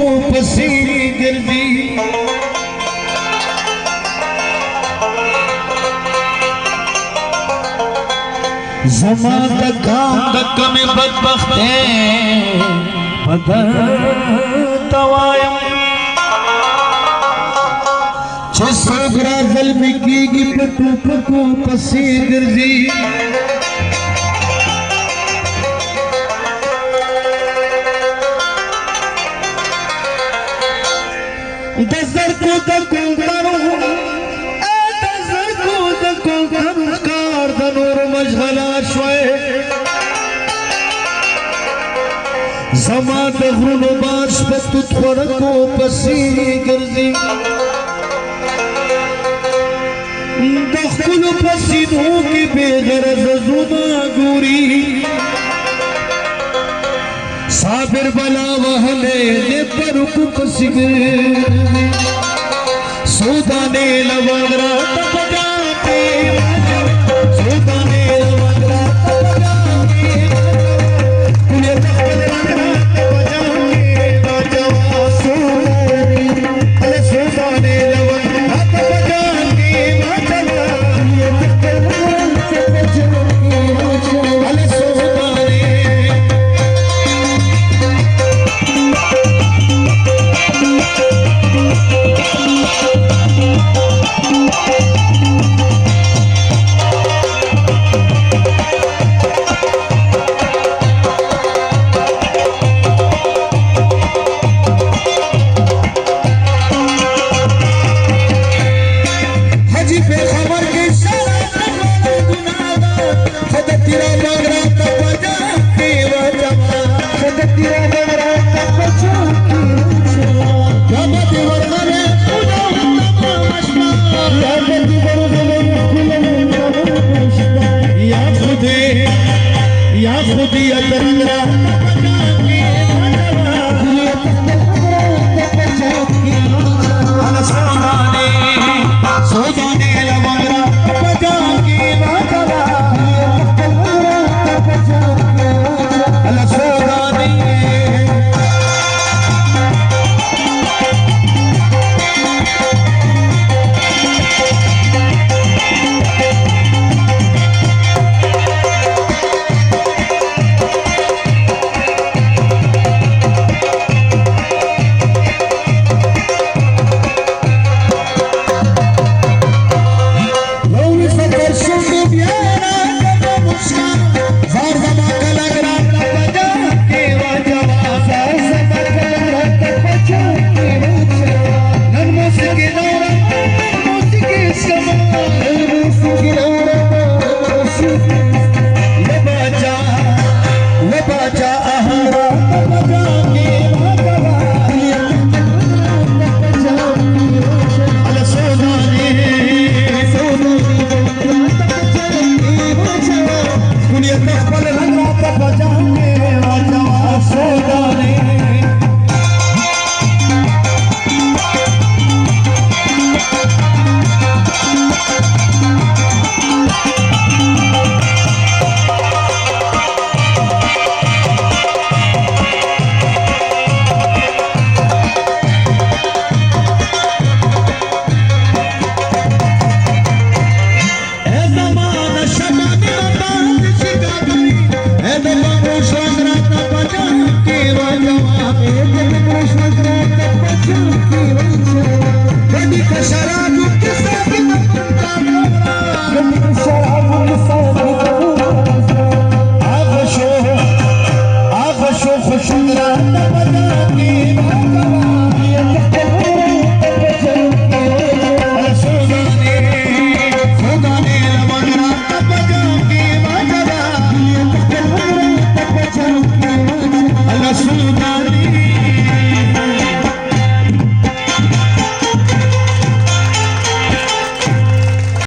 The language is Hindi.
को पसीने गिरदी ज़मां दा काम दक में बदबख्त बदल तवायम सोगरा ज़ल्मी की पटू पटू पसी गिरजी दज़र को दको करूं दज़र को दको करूं कार दनूर मशगला शोए ज़मां दगरुनो बाश पतु थोड़ा को पसी गिरजी दखल पसीनों की बेगरज जुबा गोरी साबिर बला वहले ने परुक पसिग सोदा ने लवगरा